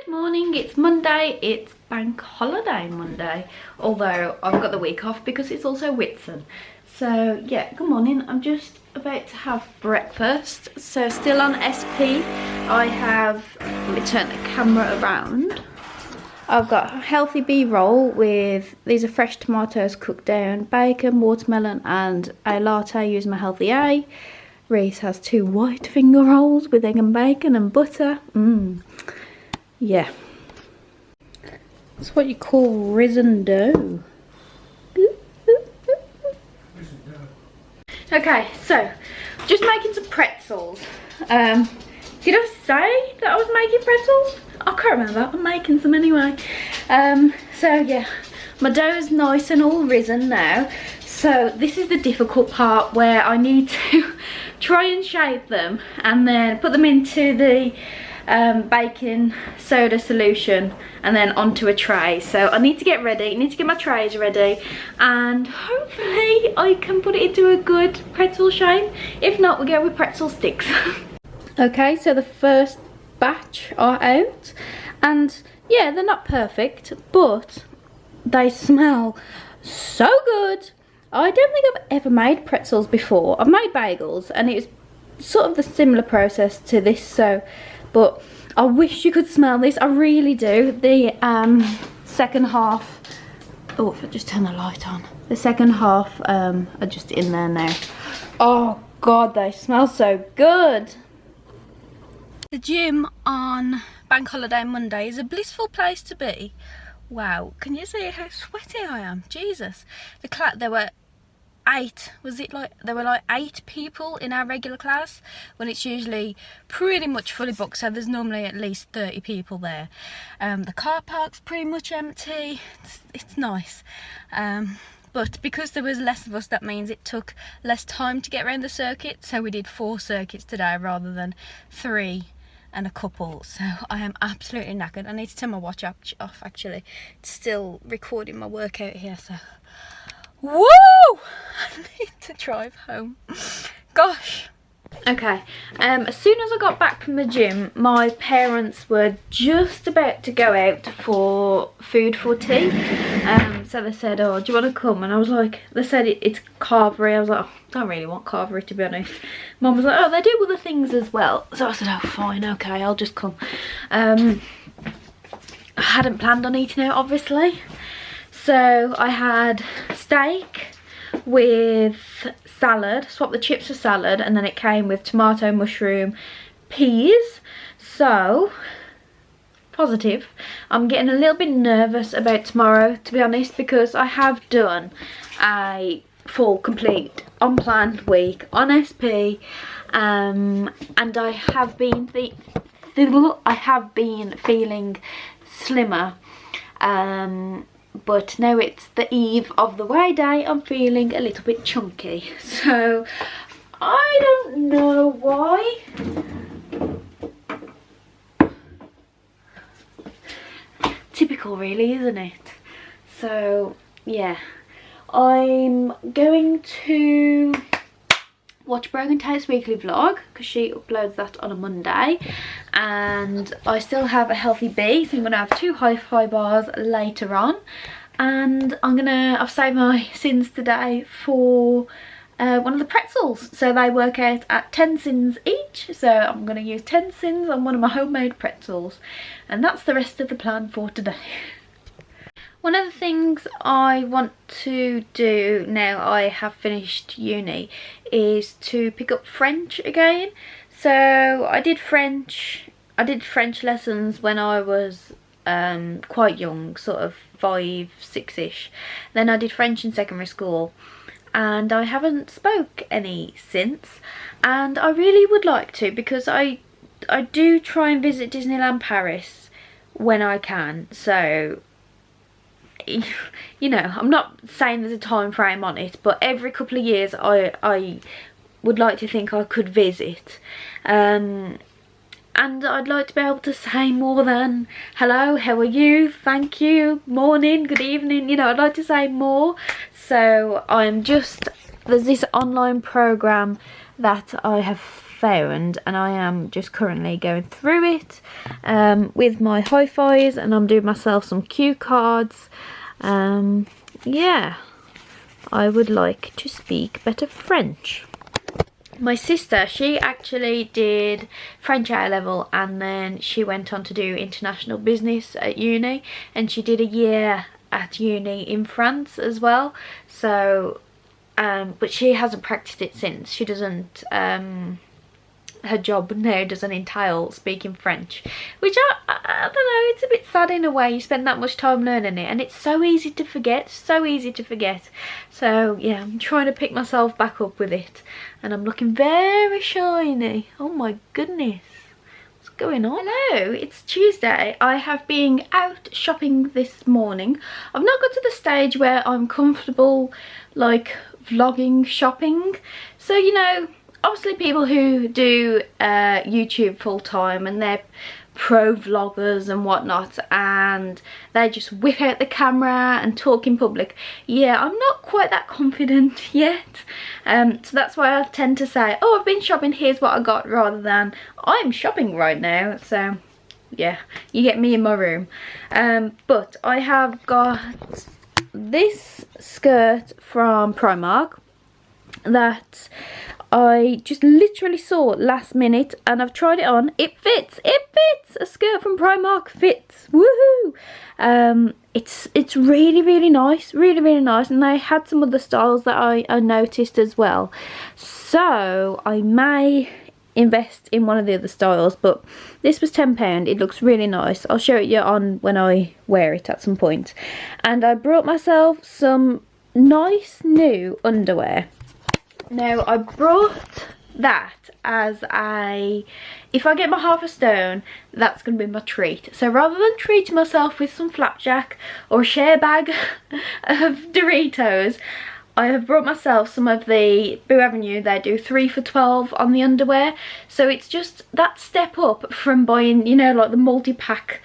Good morning, it's Monday, it's bank holiday Monday, although I've got the week off because it's also Whitsun. So yeah, good morning. I'm just about to have breakfast. So still on SP, I have, let me turn the camera around. I've got a healthy B-roll with, these are fresh tomatoes cooked down, bacon, watermelon and a latte using my healthy A. Reese has 2 white finger rolls with egg and bacon and butter. Yeah. That's what you call risen dough. Okay, so just making some pretzels. Did I say that I was making pretzels? I can't remember. I'm making some anyway. So yeah, my dough is nice and all risen now. So this is the difficult part where I need to try and shape them and then put them into the baking soda solution and then onto a tray. So I need to get ready, I need to get my trays ready, and hopefully I can put it into a good pretzel shape. If not, we'll go with pretzel sticks. Okay, so the first batch are out, and yeah, they're not perfect, but they smell so good. I don't think I've ever made pretzels before. I've made bagels and it was sort of the similar process to this, so but I wish you could smell this. I really do. The second half, oh, if I just turn the light on, the second half are just in there now. Oh god, they smell so good. The gym on bank holiday Monday is a blissful place to be. Wow, can you see how sweaty I am? Jesus. There were 8, was it like, there were like 8 people in our regular class when it's usually pretty much fully booked, so there's normally at least 30 people there. The car park's pretty much empty. It's nice, but because there was less of us, that means it took less time to get around the circuit, so we did 4 circuits today rather than 3 and a couple. So I am absolutely knackered. I need to turn my watch off actually. It's still recording my workout here, so woo! I need to drive home. Gosh. Okay, as soon as I got back from the gym, my parents were just about to go out for food for tea. So they said, oh, do you want to come? And I was like, they said it's carvery. I was like, oh, I don't really want carvery, to be honest. Mum was like, oh, they do other things as well. So I said, oh, fine, okay, I'll just come. I hadn't planned on eating out, obviously. So I had steak with salad, swapped the chips for salad, and then it came with tomato, mushroom, peas. So positive. I'm getting a little bit nervous about tomorrow, to be honest, because I have done a full, complete, unplanned week on SP, and I have been feeling slimmer. But now it's the eve of the weigh day, I'm feeling a little bit chunky. So I don't know why. Typical really, isn't it? So yeah, I'm going to watch Brogan Tate's weekly vlog because she uploads that on a Monday, and I still have a healthy B, so I'm gonna have 2 hi-fi bars later on, and I've saved my sins today for one of the pretzels. So they work out at 10 sins each, so I'm gonna use 10 sins on one of my homemade pretzels, and that's the rest of the plan for today. One of the things I want to do now I have finished uni is to pick up French again. So I did French lessons when I was quite young, sort of 5, 6-ish. Then I did French in secondary school, and I haven't spoke any since, and I really would like to, because I do try and visit Disneyland Paris when I can. So you know, I'm not saying there's a time frame on it, but every couple of years I would like to think I could visit, and I'd like to be able to say more than hello, how are you, thank you, morning, good evening, you know, I'd like to say more. So there's this online program that I have found, and I am just currently going through it with my hi-fis, and I'm doing myself some cue cards. Yeah, I would like to speak better French. My sister, she actually did French A-level, and then she went on to do international business at uni, and she did a year at uni in France as well. So but she hasn't practiced it since. She doesn't, her job now doesn't entail speaking French, which I don't know, it's a bit sad in a way. You spend that much time learning it and it's so easy to forget, so easy to forget. So yeah, I'm trying to pick myself back up with it, and I'm looking very shiny. Oh my goodness, what's going on? Hello, it's Tuesday. I have been out shopping this morning. I've not got to the stage where I'm comfortable like vlogging shopping, so you know, obviously people who do YouTube full time and they're pro vloggers and whatnot, and they just whip out the camera and talk in public. Yeah, I'm not quite that confident yet, so that's why I tend to say, oh, I've been shopping, here's what I got, rather than I'm shopping right now. So yeah, you get me in my room. But I have got this skirt from Primark that I just literally saw last minute, and I've tried it on. It fits, it fits. A skirt from Primark fits. Woohoo! It's really nice, really nice, and they had some other styles that I noticed as well, so I may invest in one of the other styles, but this was £10. It looks really nice. I'll show it you on when I wear it at some point. And I brought myself some nice new underwear. Now I brought that as if I get my half a stone, that's going to be my treat. So rather than treating myself with some flapjack or a share bag of Doritos, I have brought myself some of the Boo Avenue. They do 3 for £12 on the underwear, so it's just that step up from buying, you know, like the multi-pack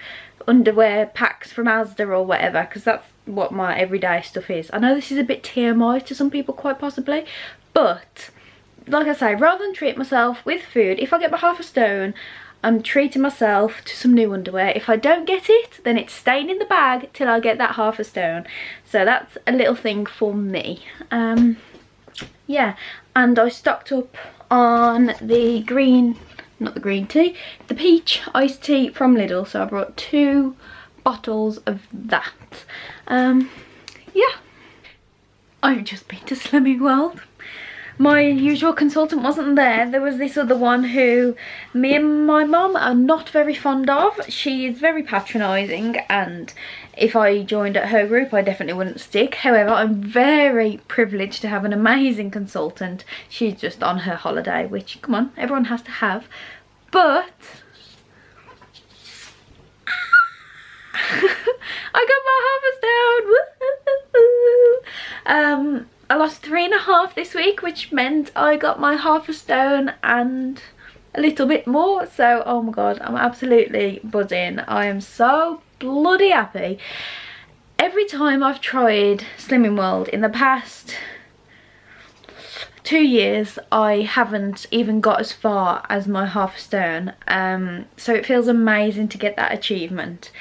underwear packs from Asda or whatever, because that's what my everyday stuff is. I know this is a bit TMI to some people, quite possibly, but like I say, rather than treat myself with food, if I get my half a stone, I'm treating myself to some new underwear. If I don't get it, then it's staying in the bag till I get that half a stone. So that's a little thing for me. Yeah, and I stocked up on the green, not the green tea, the peach iced tea from Lidl. So I brought 2 bottles of that. Yeah, I've just been to Slimming World. My usual consultant wasn't there. There was this other one who me and my mum are not very fond of. She is very patronising, and if I joined at her group I definitely wouldn't stick. However, I'm very privileged to have an amazing consultant. She's just on her holiday, which, come on, everyone has to have. But I got my half a stone. I lost 3.5 this week, which meant I got my half a stone and a little bit more. So, oh my god, I'm absolutely buzzing. I am so bloody happy. Every time I've tried Slimming World in the past 2 years, I haven't even got as far as my half a stone. So it feels amazing to get that achievement.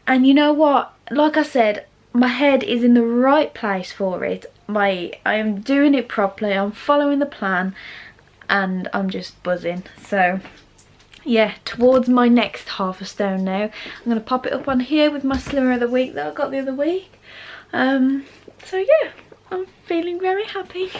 And you know what? Like I said, my head is in the right place for it. I am doing it properly, I'm following the plan, and I'm just buzzing. So yeah, towards my next half a stone now. I'm going to pop it up on here with my Slimmer of the Week that I got the other week. So yeah, I'm feeling very happy.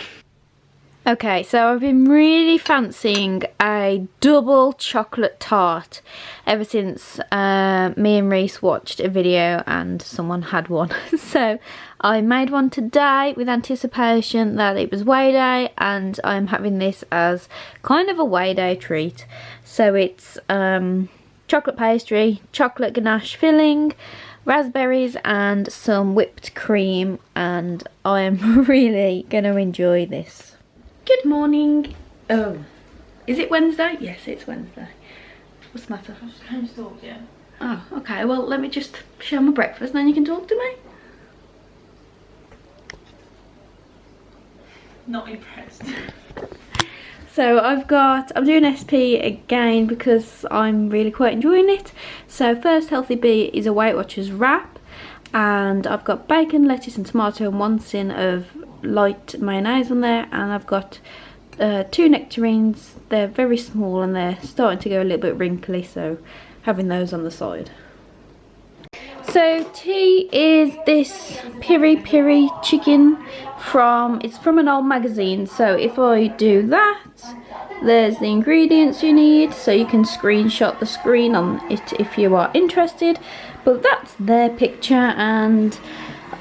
Okay, so I've been really fancying a double chocolate tart ever since me and Reese watched a video and someone had one. So I made one today with anticipation that it was weigh day, and I'm having this as kind of a weigh day treat. So it's chocolate pastry, chocolate ganache filling, raspberries and some whipped cream, and I am really going to enjoy this. Good morning. Oh, is it Wednesday? Yes, it's Wednesday. What's the matter? I just came to talk, yeah. Oh, okay. Well, let me just share my breakfast and then you can talk to me. Not impressed. So I'm doing SP again because I'm really quite enjoying it. So first healthy bee is a Weight Watchers wrap, and I've got bacon, lettuce and tomato and 1 tin of light mayonnaise on there, and I've got 2 nectarines. They're very small and they're starting to go a little bit wrinkly, so having those on the side. So tea is this piri piri chicken it's from an old magazine. So if I do that, there's the ingredients you need, so you can screenshot the screen on it if you are interested. But that's their picture, and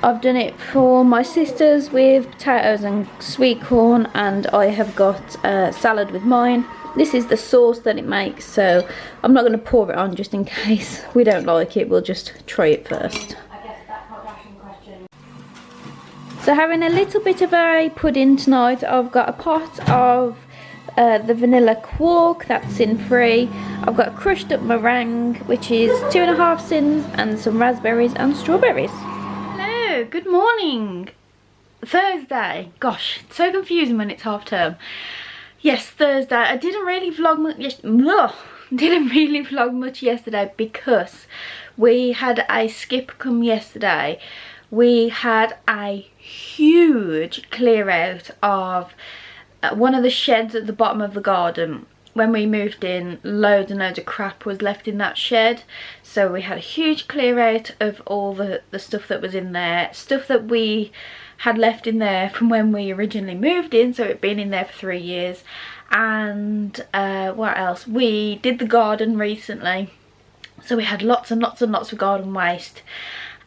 I've done it for my sisters with potatoes and sweet corn, and I have got salad with mine. This is the sauce that it makes, so I'm not going to pour it on just in case we don't like it. We'll just try it first. So having a little bit of a pudding tonight. I've got a pot of the vanilla quark, that's sin free. I've got a crushed up meringue, which is 2.5 sins, and some raspberries and strawberries. Hello, good morning. Thursday. Gosh, it's so confusing when it's half term. Yes, Thursday. I didn't really vlog much yesterday because we had a skip come yesterday. We had a huge clear out of one of the sheds at the bottom of the garden. When we moved in, loads and loads of crap was left in that shed, so we had a huge clear out of all the stuff that was in there, stuff that we had left in there from when we originally moved in, so it'd been in there for 3 years. And what else? We did the garden recently, so we had lots and lots and lots of garden waste.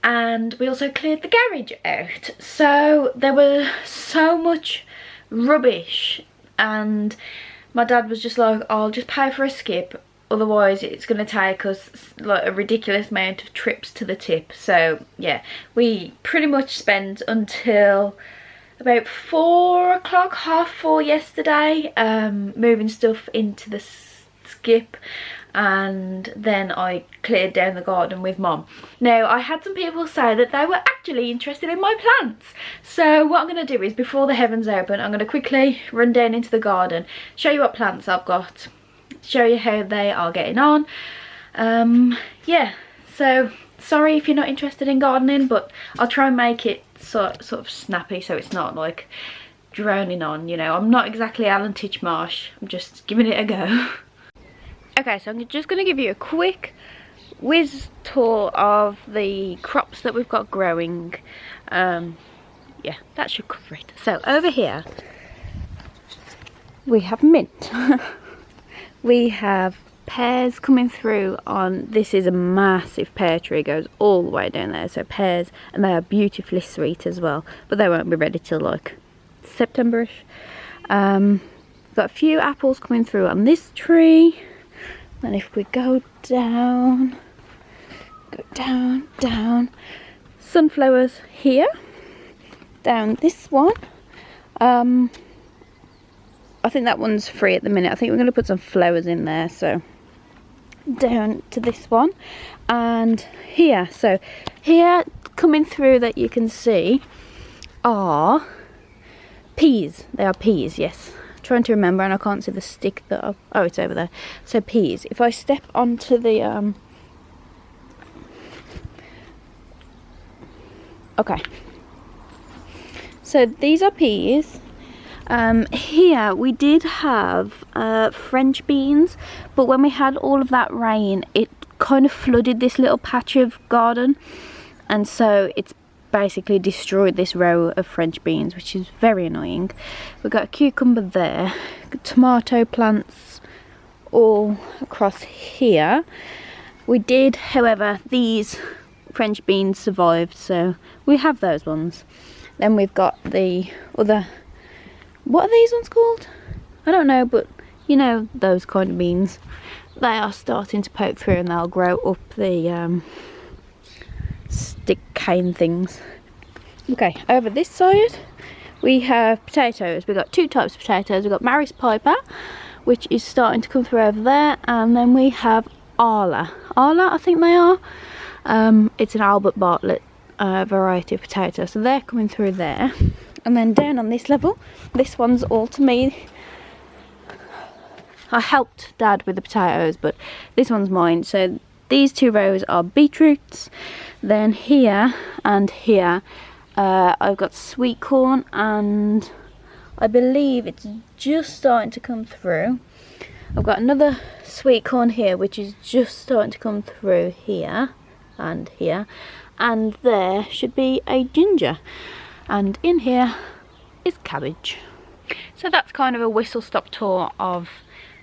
And we also cleared the garage out, so there was so much rubbish, and my dad was just like, I'll just pay for a skip, otherwise it's going to take us like a ridiculous amount of trips to the tip. So yeah, we pretty much spent until about 4 o'clock, 4:30 yesterday, moving stuff into the skip, and then I cleared down the garden with Mom. Now, I had some people say that they were actually interested in my plants, so what I'm going to do is, before the heavens open, I'm going to quickly run down into the garden, show you what plants I've got, show you how they are getting on. Yeah, so sorry if you're not interested in gardening, but I'll try and make it sort of snappy, so it's not like droning on, you know. I'm not exactly Alan Titchmarsh, I'm just giving it a go. Okay, so I'm just going to give you a quick whiz tour of the crops that we've got growing. Yeah, that should cover it. So over here we have mint. We have pears coming through on, this is a massive pear tree, goes all the way down there. So pears, and they are beautifully sweet as well, but they won't be ready till like September-ish. Got a few apples coming through on this tree. And if we go down, down, sunflowers here, down this one. I think that one's free at the minute. I think we're going to put some flowers in there, so down to this one. And here, so here coming through that you can see are peas. They are peas, yes. Trying to remember, and I can't see the stick that oh, it's over there. So peas. If I step onto the okay, so these are peas. Here we did have French beans, but when we had all of that rain, it kind of flooded this little patch of garden, and so it's basically destroyed this row of French beans, which is very annoying. We've got a cucumber there, tomato plants all across here. We did, however, these French beans survived, so we have those ones. Then we've got the other, what are these ones called? I don't know, but you know, those kind of beans. They are starting to poke through, and they'll grow up the stick cane things. Okay, over this side we have potatoes. We've got 2 types of potatoes. We've got Maris Piper, which is starting to come through over there, and then we have Arla, I think they are. It's an Albert Bartlett variety of potato, so they're coming through there. And then down on this level, this one's all to me. I helped Dad with the potatoes, but this one's mine. So these 2 rows are beetroots. Then here and here I've got sweet corn, and I believe it's just starting to come through. I've got another sweet corn here, which is just starting to come through here and here, and there should be a ginger, and in here is cabbage. So that's kind of a whistle-stop tour of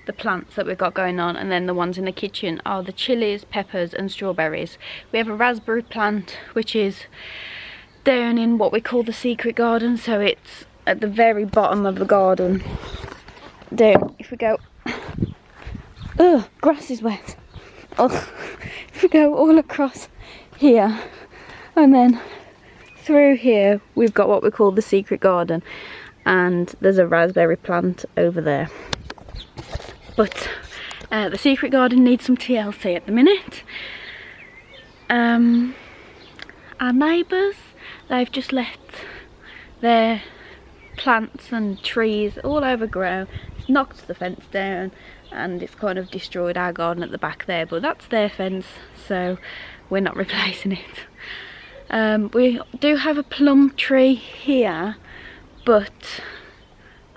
the plants that we've got going on, and then the ones in the kitchen are the chilies, peppers and strawberries. We have a raspberry plant which is down in what we call the secret garden, so it's at the very bottom of the garden. Down, if we go, ugh, grass is wet. Oh, if we go all across here and then through here, we've got what we call the secret garden, and there's a raspberry plant over there. But the secret garden needs some TLC at the minute. Our neighbours, they've just let their plants and trees all overgrow. It's knocked the fence down and it's kind of destroyed our garden at the back there, but that's their fence, so we're not replacing it. We do have a plum tree here, but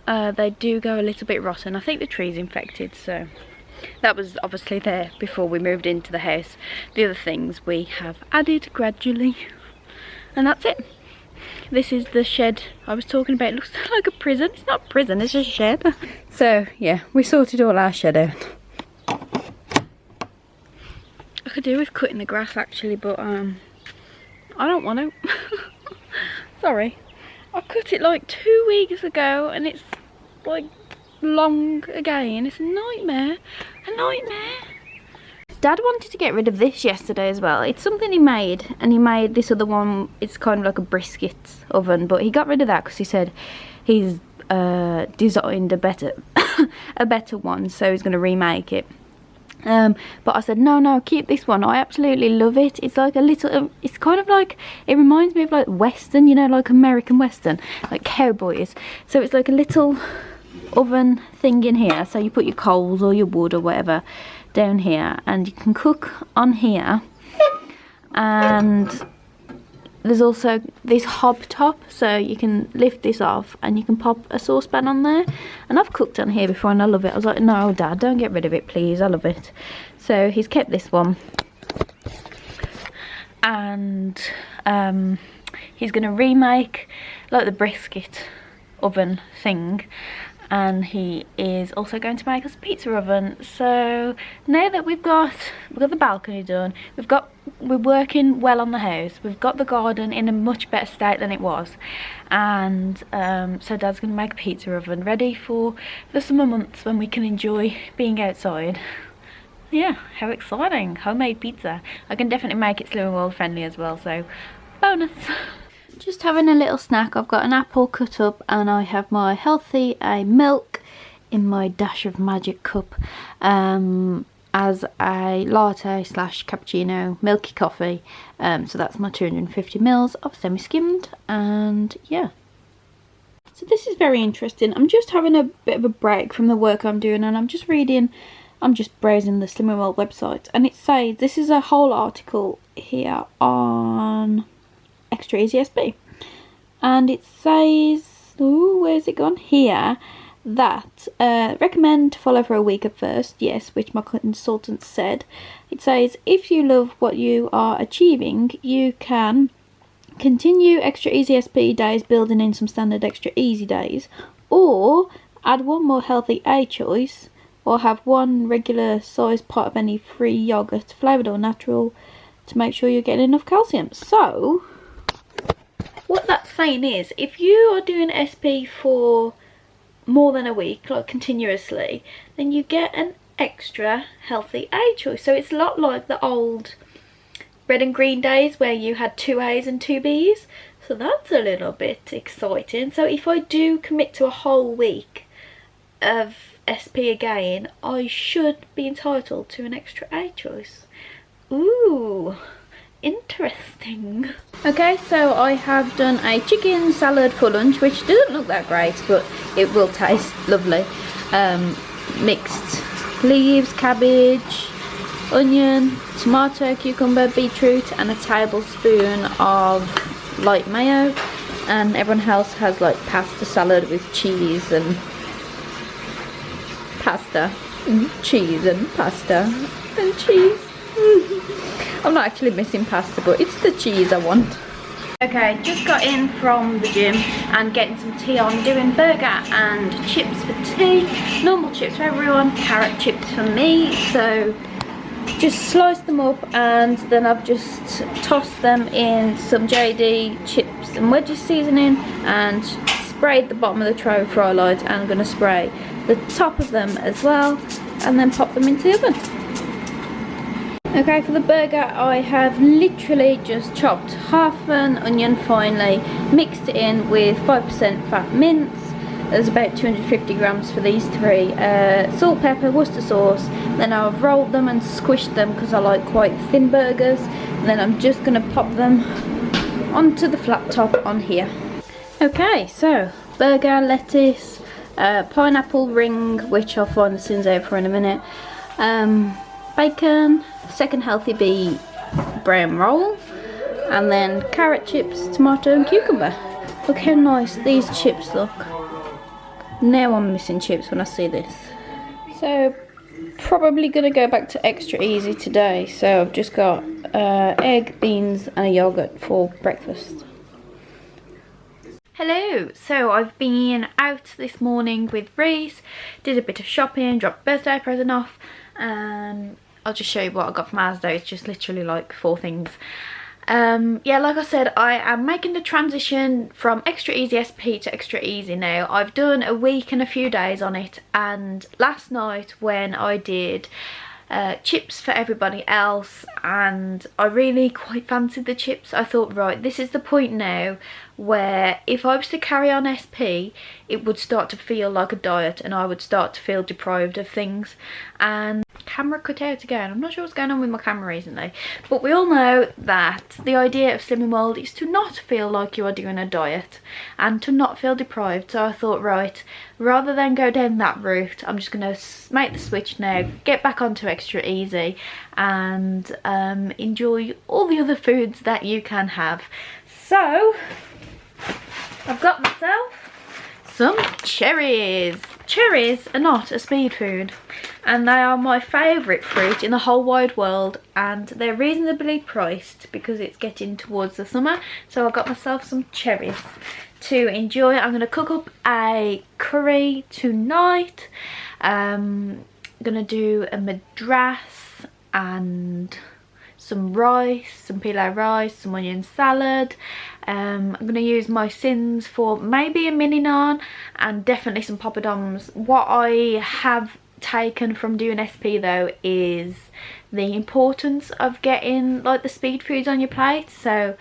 they do go a little bit rotten. I think the tree's infected, so that was obviously there before we moved into the house. The other things we have added gradually, and that's it. This is the shed I was talking about. It looks like a prison. It's not a prison, it's a shed. So yeah, we sorted all our shed out. I could do with cutting the grass actually, but I don't want to. Sorry. I cut it like 2 weeks ago and it's like long again. It's a nightmare. A nightmare. Dad wanted to get rid of this yesterday as well. It's something he made, and he made this other one. It's kind of like a brisket oven, but he got rid of that because he said he's designed a better a better one, so he's going to remake it. But I said no, keep this one. I absolutely love it. It's like a little, it's kind of like, it reminds me of like Western, you know, like American Western, like cowboys. So it's like a little oven thing in here, so you put your coals or your wood or whatever down here, and you can cook on here. And there's also this hob top, so you can lift this off and you can pop a saucepan on there. And I've cooked on here before and I love it. I was like, no Dad, don't get rid of it please, I love it. So he's kept this one, and he's going to remake like the brisket oven thing, and he is also going to make us a pizza oven. So now that we've got the balcony done, we're working well on the house, we've got the garden in a much better state than it was, and so Dad's going to make a pizza oven ready for the summer months when we can enjoy being outside. Yeah, how exciting. Homemade pizza. I can definitely make it Slim and World friendly as well, so bonus. Just having a little snack. I've got an apple cut up and I have my healthy milk in my dash of magic cup as a latte / cappuccino milky coffee. So that's my 250 ml of semi-skimmed, and yeah. So this is very interesting. I'm just having a bit of a break from the work I'm doing, and I'm just browsing the Slim and World website, and it says, this is a whole article here on Extra Easy SB, and it says, ooh, where's it gone? Here, that recommend to follow for a week at first. Yes, which my consultant said. It says, if you love what you are achieving, you can continue Extra Easy SB days, building in some standard Extra Easy days, or add one more healthy A choice, or have one regular size pot of any free yogurt, flavoured or natural, to make sure you're getting enough calcium. So what that's saying is, if you are doing SP for more than a week, like continuously, then you get an extra healthy A choice. So it's a lot like the old red and green days where you had 2 A's and 2 B's. So that's a little bit exciting. So if I do commit to a whole week of SP again, I should be entitled to an extra A choice. Ooh, interesting. Okay, so I have done a chicken salad for lunch, which doesn't look that great, but it will taste lovely. mixed leaves, cabbage, onion, tomato, cucumber, beetroot, and a tablespoon of light mayo. And everyone else has like pasta salad with cheese and pasta and cheese and pasta and cheese. I'm not actually missing pasta, but it's the cheese I want. Okay, just got in from the gym and getting some tea on, doing burger and chips for tea. Normal chips for everyone, carrot chips for me. So just slice them up and then I've just tossed them in some JD chips and wedges seasoning and sprayed the bottom of the tray with fry light, and I'm going to spray the top of them as well and then pop them into the oven. Okay, for the burger I have literally just chopped half an onion finely, mixed it in with 5% fat mince. There's about 250 grams for these three. Salt, pepper, Worcester sauce. Then I've rolled them and squished them because I like quite thin burgers. And then I'm just going to pop them onto the flat top on here. Okay, so burger, lettuce, pineapple ring, which I'll find the sins out for in a minute. Bacon, second healthy bee brown roll, and then carrot chips, tomato and cucumber. Look how nice these chips look. Now I'm missing chips when I see this. So probably gonna go back to extra easy today. So I've just got egg, beans and a yogurt for breakfast. Hello, so I've been out this morning with Reese, did a bit of shopping, dropped a birthday present off, and I'll just show you what I got from Asda. It's just literally like 4 things. Yeah, like I said, I am making the transition from extra easy SP to extra easy now. I've done a week and a few days on it, and last night when I did chips for everybody else and I really quite fancied the chips, I thought, right, this is the point now where if I was to carry on SP, it would start to feel like a diet and I would start to feel deprived of things. And camera cut out again. I'm not sure what's going on with my camera recently, but we all know that the idea of Slimming World is to not feel like you are doing a diet and to not feel deprived. So I thought, right, rather than go down that route, I'm just going to make the switch now, get back onto extra easy and enjoy all the other foods that you can have. So I've got myself some cherries. Cherries are not a speed food and they are my favourite fruit in the whole wide world, and they're reasonably priced because it's getting towards the summer. So I got myself some cherries to enjoy. I'm going to cook up a curry tonight. I'm going to do a madras and some rice, some pilau rice, some onion salad. I'm going to use my sins for maybe a mini naan and definitely some poppadoms. What I have taken from doing SP though is the importance of getting like the speed foods on your plate. So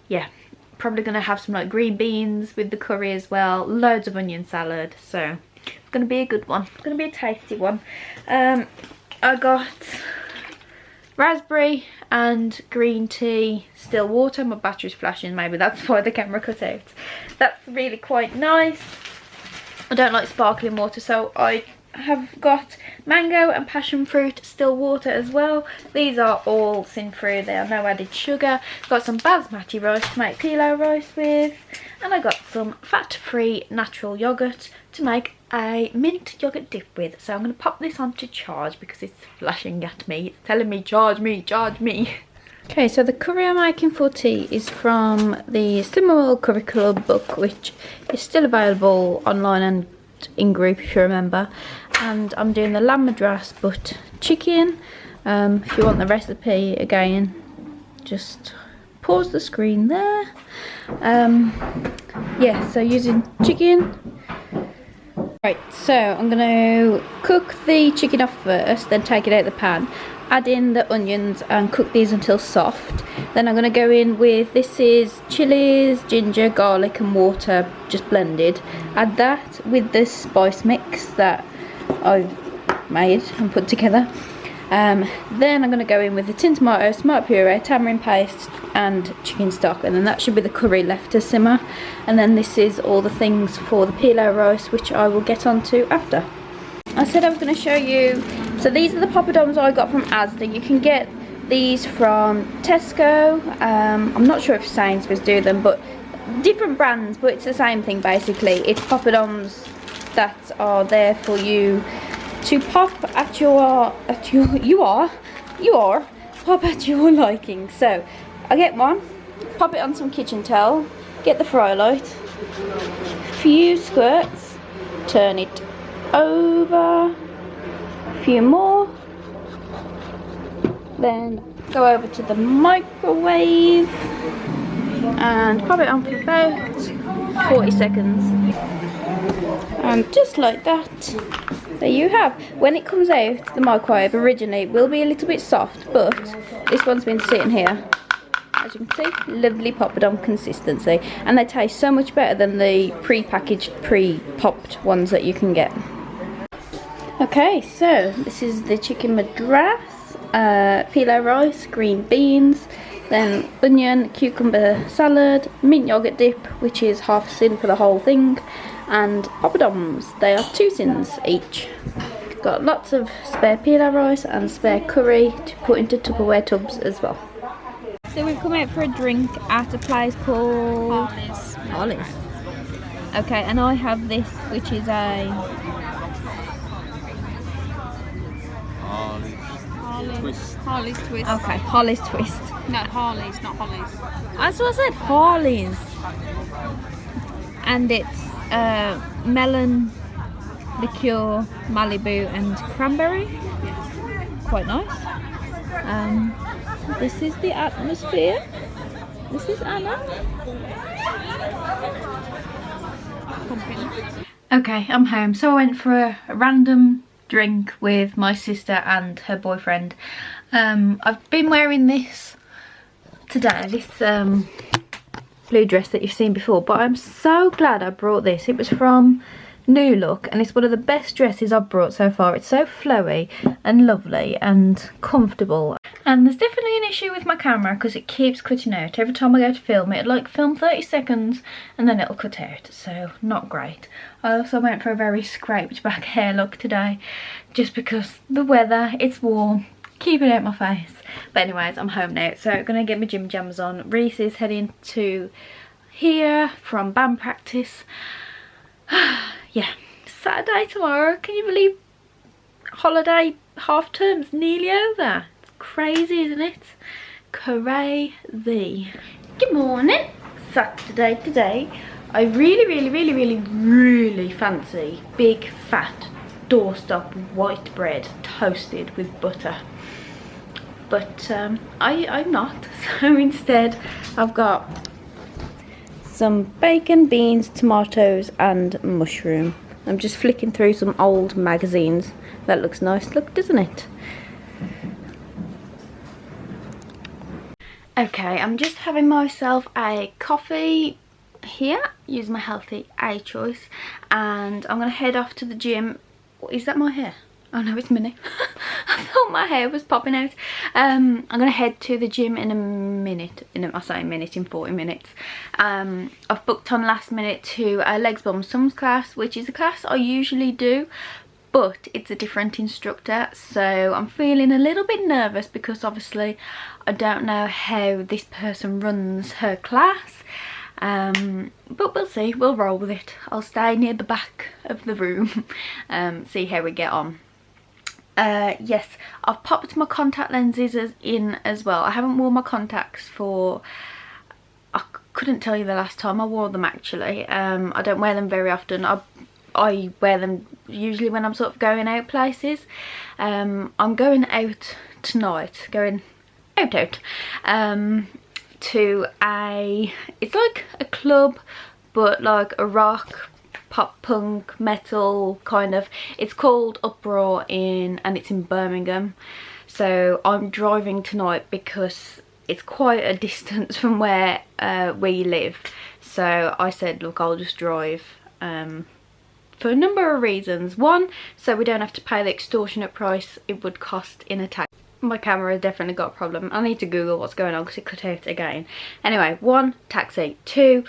yeah, probably going to have some like green beans with the curry as well, loads of onion salad. So it's going to be a good one, it's going to be a tasty one. I got raspberry and green tea, still water. My battery's flashing, maybe that's why the camera cut out. That's really quite nice. I don't like sparkling water, so I have got mango and passion fruit still water as well. These are all sin free, they are no added sugar. Got some basmati rice to make pilau rice with, and I got some fat free natural yogurt to make a mint yogurt dip with. So I'm going to pop this on to charge because it's flashing at me, it's telling me charge me, charge me. Okay, so the curry I'm making for tea is from the Slimming World Curry Club book, which is still available online and in group if you remember. And I'm doing the lamb madras but chicken. If you want the recipe again, just pause the screen there. Yeah, so using chicken. Right, so I'm going to cook the chicken off first, then take it out of the pan, add in the onions and cook these until soft. Then I'm going to go in with, this is chilies, ginger, garlic and water just blended. Add that with the spice mix that I've made and put together. Then I'm going to go in with the tin tomato, tomato puree, tamarind paste and chicken stock, and then that should be the curry left to simmer. And then this is all the things for the pilau rice, which I will get onto after. I said I was going to show you. So these are the poppadoms I got from Asda. You can get these from Tesco. I'm not sure if Sainsbury's do them, but different brands, but it's the same thing basically. It's poppadoms that are there for you to pop at your pop at your liking. So I get one, pop it on some kitchen towel, get the fry light, few squirts, turn it over, a few more, then go over to the microwave and pop it on for about 40 seconds. And just like that, there you have. When it comes out the microwave, originally it will be a little bit soft, but this one's been sitting here. As you can see, lovely poppadom consistency, and they taste so much better than the pre-packaged, pre-popped ones that you can get. Okay, so this is the chicken madras, pilau rice, green beans, then onion, cucumber salad, mint yogurt dip, which is half a sin for the whole thing, and poppadoms. They are 2 sins each. Got lots of spare pilau rice and spare curry to put into Tupperware tubs as well. So we've come out for a drink at a place called Harley's. Okay, and I have this, which is a Harley's Twist. Okay, Harley's Twist. No, Harley's, not Holly's. That's what I said, Harley's. And it's melon, liqueur, Malibu and cranberry. Yes. Quite nice. This is the atmosphere. This is Anna. Okay, I'm home. So I went for a random drink with my sister and her boyfriend. I've been wearing this today, this blue dress that you've seen before, but I'm so glad I brought this. It was from New Look and it's one of the best dresses I've brought so far. It's so flowy and lovely and comfortable, and there's definitely an issue with my camera because it keeps cutting out every time I go to film it. Like film 30 seconds and then it'll cut out, so not great. I also went for a very scraped back hair look today just because the weather, it's warm, keeping out my face. But anyways, I'm home now, so I'm gonna get my gym jams on. Reese is heading to here from band practice. Yeah, Saturday tomorrow. Can you believe holiday half term's nearly over? It's crazy, isn't it? Crazy. Good morning. Saturday today. I really fancy big fat doorstop white bread toasted with butter, but I'm not. So instead I've got some bacon, beans, tomatoes and mushroom. I'm just flicking through some old magazines. That looks nice, look, doesn't it? Okay, I'm just having myself a coffee here, use my healthy A choice, and I'm gonna head off to the gym. Is that my hair? Oh no, it's Minnie. I thought my hair was popping out. I'm gonna head to the gym in a minute. I say a minute, in 40 minutes. I've booked on last minute to a legs, bums, thumbs class, which is a class I usually do, but it's a different instructor, so I'm feeling a little bit nervous because obviously I don't know how this person runs her class. But we'll see, we'll roll with it. I'll stay near the back of the room, see how we get on. Yes, I've popped my contact lenses in as well. I haven't worn my contacts for, I couldn't tell you the last time I wore them actually. I don't wear them very often. I wear them usually when I'm sort of going out places. I'm going out tonight, going out. To it's like a club, but like a rock, pop punk, metal kind of. It's called Uproar and it's in Birmingham. So I'm driving tonight because it's quite a distance from where we live. So I said, look, I'll just drive for a number of reasons. One, so we don't have to pay the extortionate price it would cost in a taxi. My camera has definitely got a problem. I need to Google what's going on because it cut out again. Anyway, 1, taxi. 2,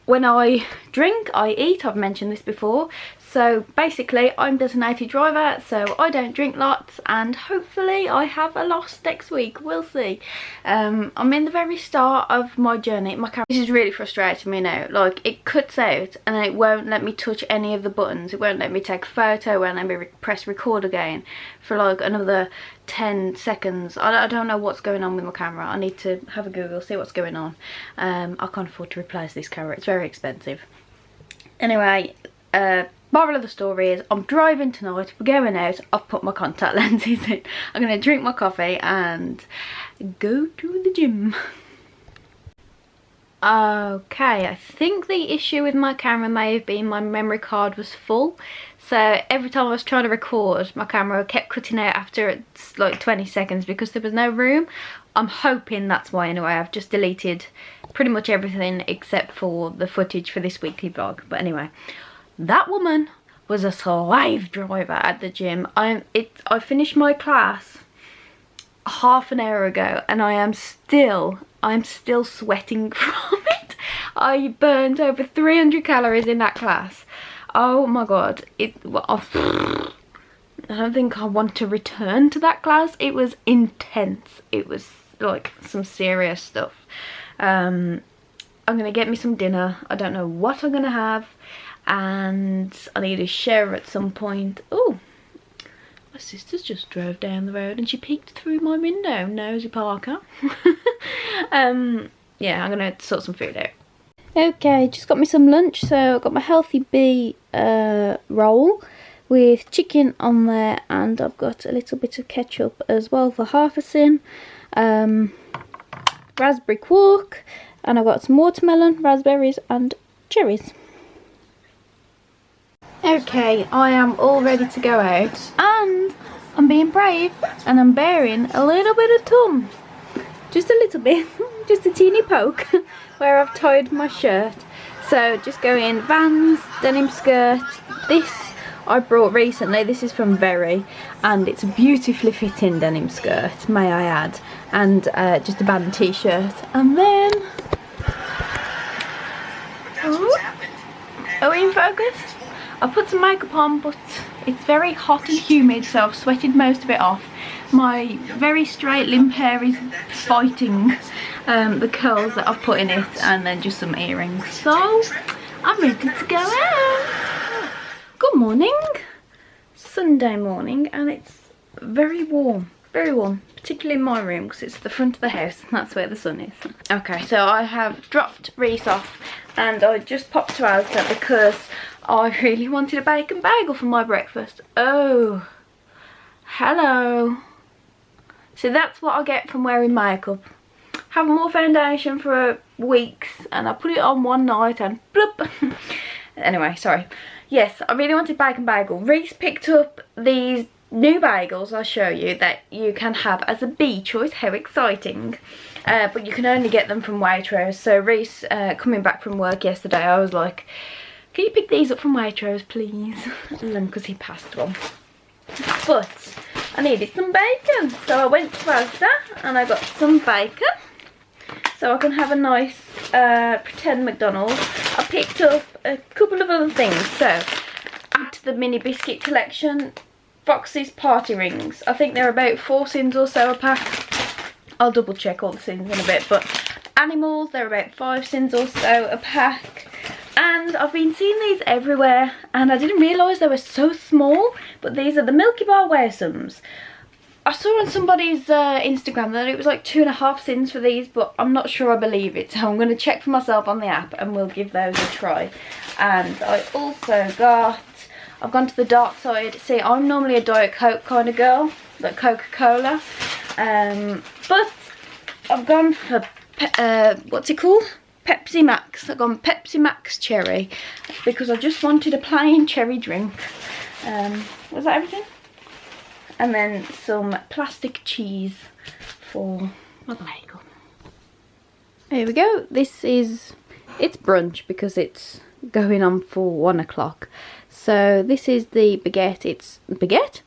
when I drink, I eat. I've mentioned this before. So basically I'm designated driver, so I don't drink lots, and hopefully I have a loss next week. We'll see. I'm in the very start of my journey. My camera, this is really frustrating me now. Like, it cuts out and then it won't let me touch any of the buttons. It won't let me take a photo, it won't let me press record again for like another 10 seconds. I don't know what's going on with my camera. I need to have a Google, see what's going on. I can't afford to replace this camera, it's very expensive. Anyway, moral of the story is I'm driving tonight, we're going out, I've put my contact lenses in, I'm going to drink my coffee and go to the gym. Okay, I think the issue with my camera may have been my memory card was full. So every time I was trying to record, my camera kept cutting out after like 20 seconds because there was no room. I'm hoping that's why anyway. I've just deleted pretty much everything except for the footage for this weekly vlog. But anyway, that woman was a slave driver at the gym. I finished my class half an hour ago and I'm still sweating from it. I burned over 300 calories in that class. Oh my god, I don't think I want to return to that class. It was intense. It was like some serious stuff. I'm gonna get me some dinner. I don't know what I'm gonna have, and I need a shower at some point. Oh, my sister's just drove down the road and she peeked through my window. Nosy Parker. Yeah, I'm gonna sort some food out. Okay, just got me some lunch. So I've got my healthy bee roll with chicken on there, and I've got a little bit of ketchup as well for half a sin. Raspberry quark, and I've got some watermelon, raspberries and cherries. Okay, I am all ready to go out, and I'm being brave and I'm bearing a little bit of tum. Just a little bit, just a teeny poke where I've tied my shirt. So just go in Vans, denim skirt. This I brought recently, this is from Very, and it's a beautifully fitting denim skirt, may I add, and just a band t-shirt. And then, are we in focus? I put some makeup on, but it's very hot and humid, so I've sweated most of it off. My very straight limp hair is fighting the curls that I've put in it, and then just some earrings. So I'm ready to go out. Good morning. Sunday morning, and it's very warm, particularly in my room because it's the front of the house and that's where the sun is. Okay, so I have dropped Reese off and I just popped to Asda because I really wanted a bacon bagel for my breakfast. Oh, hello. So that's what I get from wearing makeup. Have more foundation for weeks and I put it on one night and bloop. Anyway, sorry. Yes, I really wanted bacon bagel. Reese picked up these new bagels I'll show you that you can have as a bee choice. How exciting. But you can only get them from Waitrose. So Reese, coming back from work yesterday, I was like, can you pick these up from Waitrose please? Because he passed one. But I needed some bacon, so I went to Asda and I got some bacon so I can have a nice pretend McDonald's. I picked up a couple of other things. So add to the mini biscuit collection, Foxy's party rings. I think they're about 4 cents or so a pack. I'll double check all the cents in a bit, but animals, they're about 5 cents or so a pack. And I've been seeing these everywhere and I didn't realise they were so small, but these are the Milky Bar Wearsums. I saw on somebody's Instagram that it was like 2.5 cents for these, but I'm not sure I believe it, so I'm going to check for myself on the app and we'll give those a try. And I also got, I've gone to the dark side. See, I'm normally a Diet Coke kind of girl, like Coca-Cola, but I've gone for, what's it called? Pepsi Max. I've gone Pepsi Max Cherry because I just wanted a plain cherry drink. Was that everything? And then some plastic cheese for my bagel. Here we go. This is, it's brunch because it's going on for 1 o'clock. So this is the baguette. It's baguette?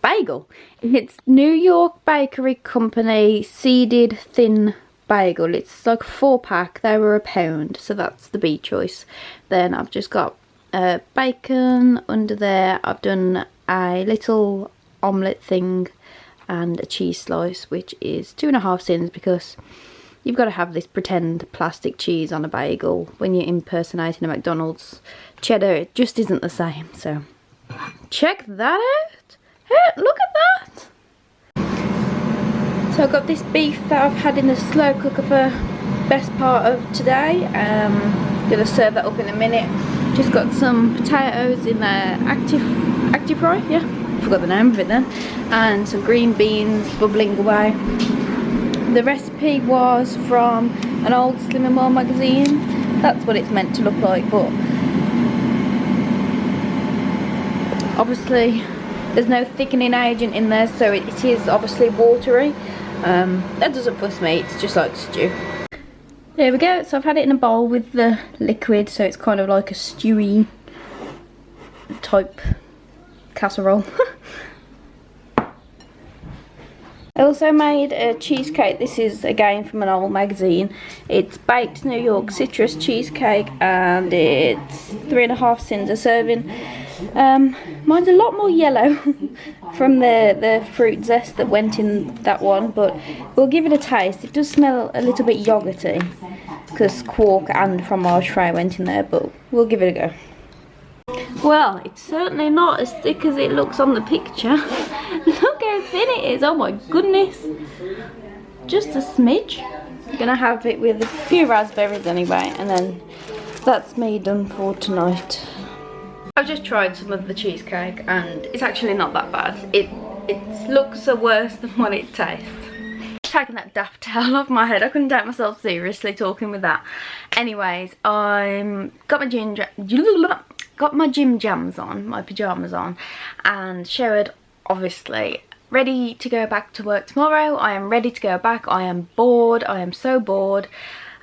Bagel. It's New York Bakery Company seeded thin bagel. It's like a 4-pack. They were £1, so that's the bee choice. Then I've just got bacon under there. I've done a little omelette thing and a cheese slice, which is 2.5 cents, because you've got to have this pretend plastic cheese on a bagel when you're impersonating a McDonald's. Cheddar, it just isn't the same. So check that out. Hey, look at that. So I've got this beef that I've had in the slow cooker for best part of today. Gonna serve that up in a minute. Just got some potatoes in there, active fry, yeah, forgot the name of it then, and some green beans bubbling away. The recipe was from an old Slim and More magazine. That's what it's meant to look like, but obviously there's no thickening agent in there, so it is obviously watery. That doesn't fuss me, it's just like stew. There we go, so I've had it in a bowl with the liquid, so it's kind of like a stewy type casserole. I also made a cheesecake. This is again from an old magazine. It's baked New York citrus cheesecake, and it's 3.5 cents a serving. Mine's a lot more yellow from the fruit zest that went in that one, but we'll give it a taste. It does smell a little bit yogurty because quark and fromage frais went in there, but we'll give it a go. Well, it's certainly not as thick as it looks on the picture. Look how thin it is, oh my goodness. Just a smidge. I'm gonna have it with a few raspberries anyway, and then that's me done for tonight. I've just tried some of the cheesecake and it's actually not that bad. It looks worse than what it tastes. Taking that daft towel off my head. I couldn't take myself seriously talking with that. Anyways, I'm got my gym jams on, my pyjamas on, and showered, obviously. Ready to go back to work tomorrow. I am ready to go back. I am bored. I am so bored.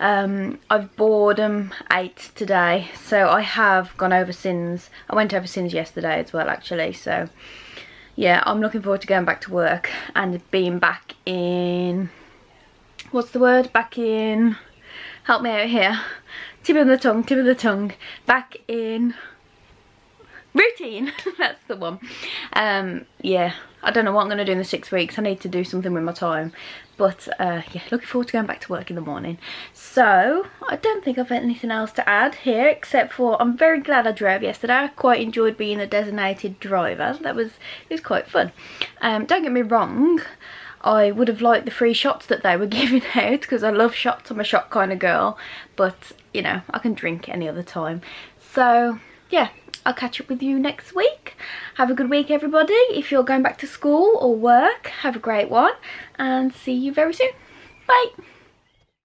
I've boredom ate today, so I have gone over sins. I went over sins yesterday as well, actually. So yeah, I'm looking forward to going back to work and being back in, what's the word? Back in, help me out here. Tip of the tongue. Back in routine. That's the one. Yeah, I don't know what I'm going to do in the 6 weeks. I need to do something with my time. But yeah, looking forward to going back to work in the morning. So I don't think I've anything else to add here, except for I'm very glad I drove yesterday. I quite enjoyed being a designated driver. It was quite fun. Don't get me wrong, I would have liked the free shots that they were giving out, because I love shots. I'm a shot kind of girl, but you know, I can drink any other time. So yeah, I'll catch up with you next week. Have a good week, everybody. If you're going back to school or work, have a great one, and see you very soon. Bye.